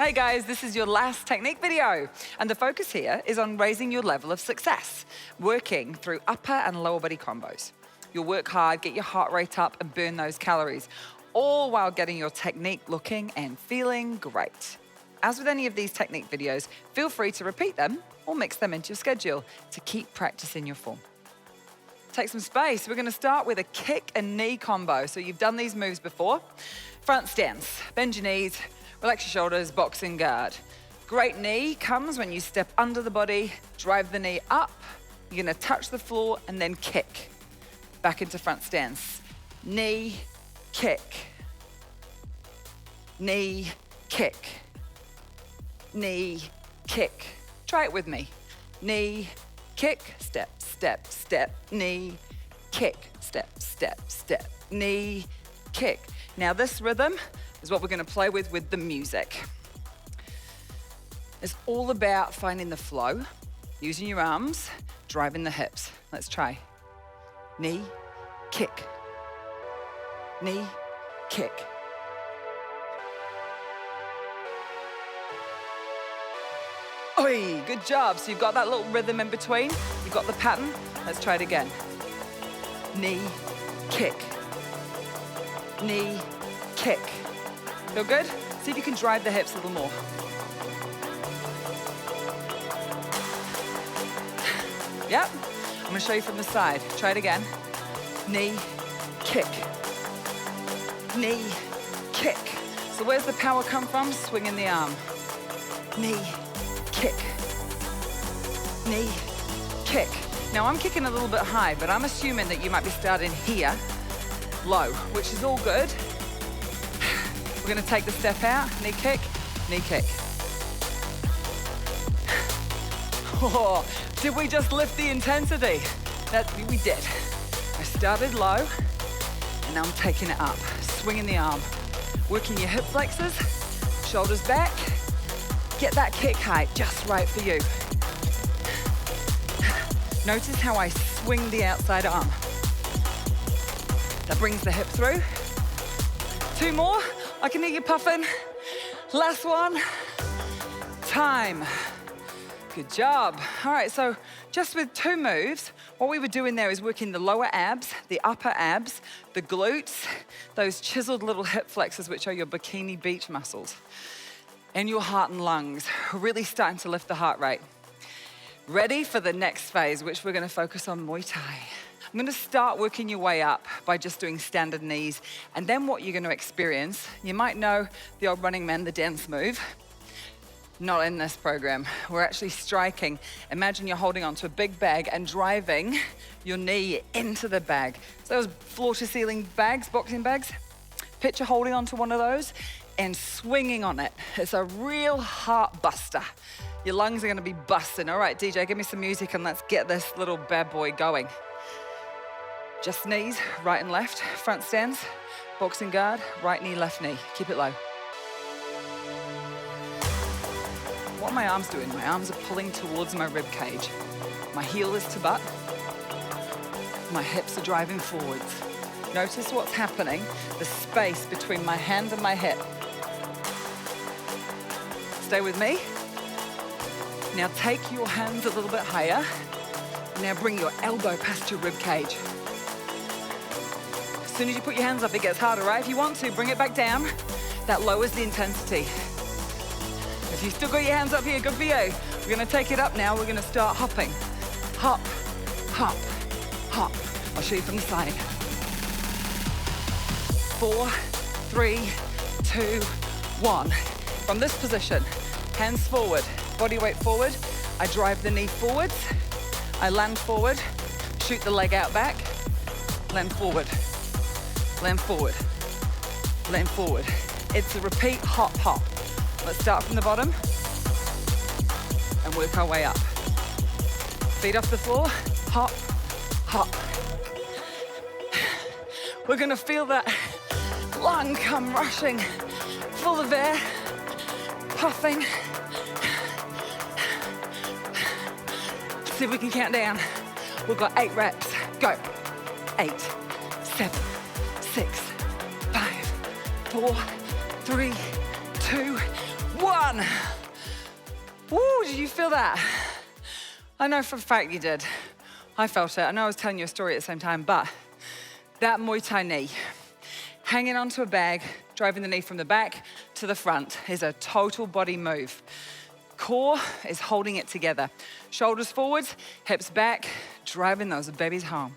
Hey guys, this is your last technique video. And the focus here is on raising your level of success, working through upper and lower body combos. You'll work hard, get your heart rate up and burn those calories, all while getting your technique looking and feeling great. As with any of these technique videos, feel free to repeat them or mix them into your schedule to keep practicing your form. Take some space. We're gonna start with a kick and knee combo. So you've done these moves before. Front stance, bend your knees, relax your shoulders, boxing guard. Great knee comes when you step under the body, drive the knee up, you're gonna touch the floor and then kick. Back into front stance. Knee, kick. Knee, kick. Knee, kick. Try it with me. Knee, kick, step, step, step, knee, kick, step, step, step, knee, kick. Now this rhythm is what we're gonna play with the music. It's all about finding the flow, using your arms, driving the hips. Let's try. Knee, kick. Knee, kick. Oi, good job. So you've got that little rhythm in between. You've got the pattern. Let's try it again. Knee, kick. Knee, kick. Feel good? See if you can drive the hips a little more. Yep. I'm gonna show you from the side. Try it again. Knee, kick. Knee, kick. So where's the power come from? Swinging the arm. Knee, kick. Knee, kick. Now I'm kicking a little bit high, but I'm assuming that you might be starting here, low, which is all good. We're gonna take the step out, knee kick, knee kick. Oh, did we just lift the intensity? We did. I started low, and now I'm taking it up, swinging the arm, working your hip flexors, shoulders back. Get that kick height just right for you. Notice how I swing the outside arm. That brings the hip through. 2 more, I can hear you puffing. Last one, time. Good job. All right, so just with 2 moves, what we were doing there is working the lower abs, the upper abs, the glutes, those chiseled little hip flexors, which are your bikini beach muscles, and your heart and lungs, really starting to lift the heart rate. Ready for the next phase, which we're gonna focus on Muay Thai. I'm gonna start working your way up by just doing standard knees, and then what you're gonna experience, you might know the old Running Man, the dance move. Not in this program. We're actually striking. Imagine you're holding onto a big bag and driving your knee into the bag. So those floor to ceiling bags, boxing bags, picture holding onto one of those and swinging on it. It's a real heart buster. Your lungs are gonna be busting. All right, DJ, give me some music and let's get this little bad boy going. Just knees, right and left, front stance, boxing guard, right knee, left knee. Keep it low. What are my arms doing? My arms are pulling towards my rib cage. My heel is to butt. My hips are driving forwards. Notice what's happening, the space between my hand and my hip. Stay with me. Now take your hands a little bit higher. Now bring your elbow past your rib cage. As soon as you put your hands up, it gets harder, right? If you want to, bring it back down. That lowers the intensity. If you've still got your hands up here, good for you. We're gonna take it up now. We're gonna start hopping. Hop, hop, hop. I'll show you from the side. 4, 3, 2, 1. From this position, hands forward, body weight forward. I drive the knee forwards. I land forward, shoot the leg out back, land forward, land forward, land forward. It's a repeat hop, hop. Let's start from the bottom and work our way up. Feet off the floor, hop, hop. We're gonna feel that lung come rushing, full of air, puffing. See if we can count down. We've got 8 reps. Go. 8, 7, 6, 5, 4, 3, 2, 1. Woo, did you feel that? I know for a fact you did. I felt it. I know I was telling you a story at the same time, but that Muay Thai knee, hanging onto a bag, driving the knee from the back to the front is a total body move. Core is holding it together. Shoulders forwards, hips back, driving those babies home.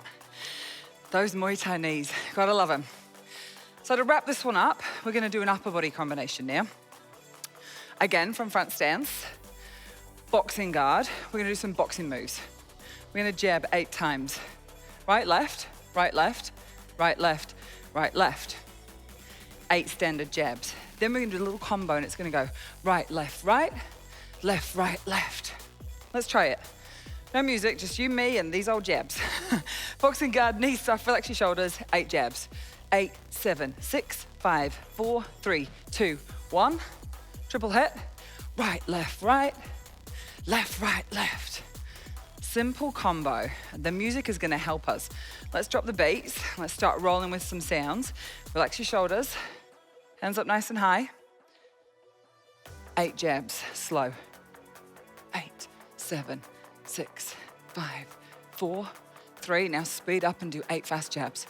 Those Muay Thai knees, gotta love them. So to wrap this one up, we're gonna do an upper body combination now. Again, from front stance, boxing guard. We're gonna do some boxing moves. We're gonna jab 8 times. Right, left, right, left, right, left, right, left. 8 standard jabs. Then we're gonna do a little combo and it's gonna go right, left, right, left. Let's try it. No music, just you, me, and these old jabs. Boxing guard, knees soft, relax your shoulders, 8 jabs. 8, 7, 6, 5, 4, 3, 2, 1. Triple hit. Right, left, left. Simple combo. The music is gonna help us. Let's drop the beats. Let's start rolling with some sounds. Relax your shoulders. Hands up nice and high. 8 jabs, slow. 8, 7, 6, 5, 4, 3. Now speed up and do 8 fast jabs.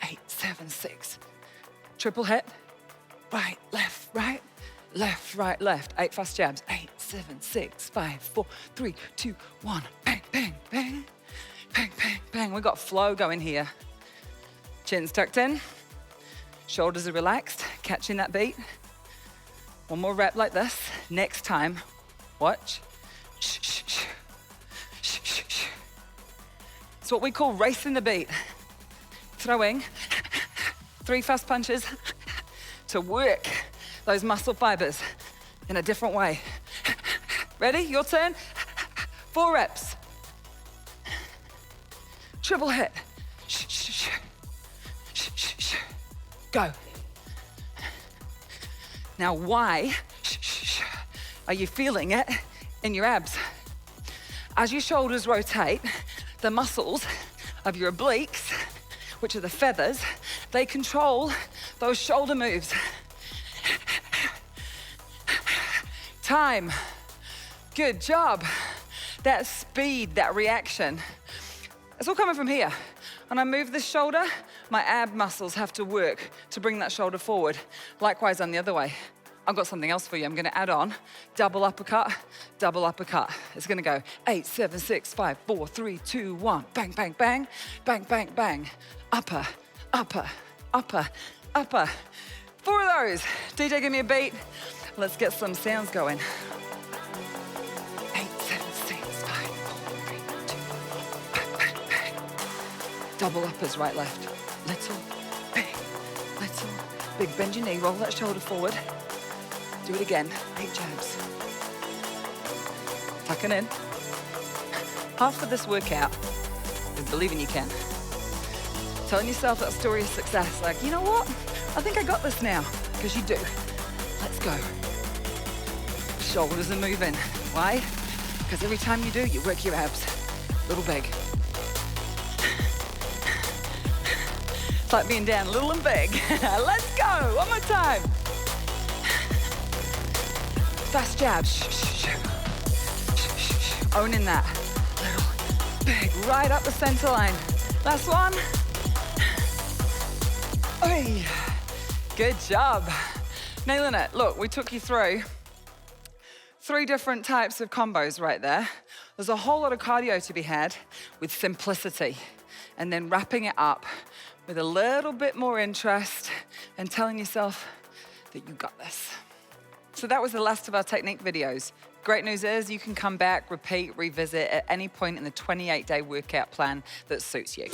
8, 7, 6. Triple hit. Right, left, left. 8 fast jabs. 8, 7, 6, 5, 4, 3, 2, 1. Bang, bang, bang. Bang, bang, bang. We've got flow going here. Chin's tucked in. Shoulders are relaxed. Catching that beat. One more rep like this. Next time, watch. It's what we call racing the beat. Throwing 3 fast punches to work those muscle fibers in a different way. Ready? Your turn. 4 reps. Triple hit. Go. Now, why are you feeling it in your abs? As your shoulders rotate, the muscles of your obliques, which are the feathers, they control those shoulder moves. Time. Good job. That speed, that reaction. It's all coming from here. When I move this shoulder, my ab muscles have to work to bring that shoulder forward. Likewise on the other way. I've got something else for you. I'm gonna add on double uppercut. It's gonna go 8, 7, 6, 5, 4, 3, 2, 1. Bang, bang, bang, bang, bang, bang. Upper. 4 of those. DJ, give me a beat. Let's get some sounds going. 8, 7, 6, 5, 4, 3, 2, bang, bang, bang. Double uppers, right, left. Little, big, little, big. Bend your knee, roll that shoulder forward. Do it again, 8 jabs. Tucking in. Half of this workout is believing you can. Telling yourself that story of success, like, you know what? I think I got this now, because you do. Let's go. Shoulders are moving. Why? Because every time you do, you work your abs. Little big. It's like being down little and big. Let's go, one more time. Fast jabs. Owning that. Little, big, right up the center line. Last one. Oy. Good job. Nailing it. Look, we took you through 3 different types of combos right there. There's a whole lot of cardio to be had with simplicity and then wrapping it up with a little bit more interest and telling yourself that you got this. So that was the last of our technique videos. Great news is you can come back, repeat, revisit at any point in the 28-day workout plan that suits you.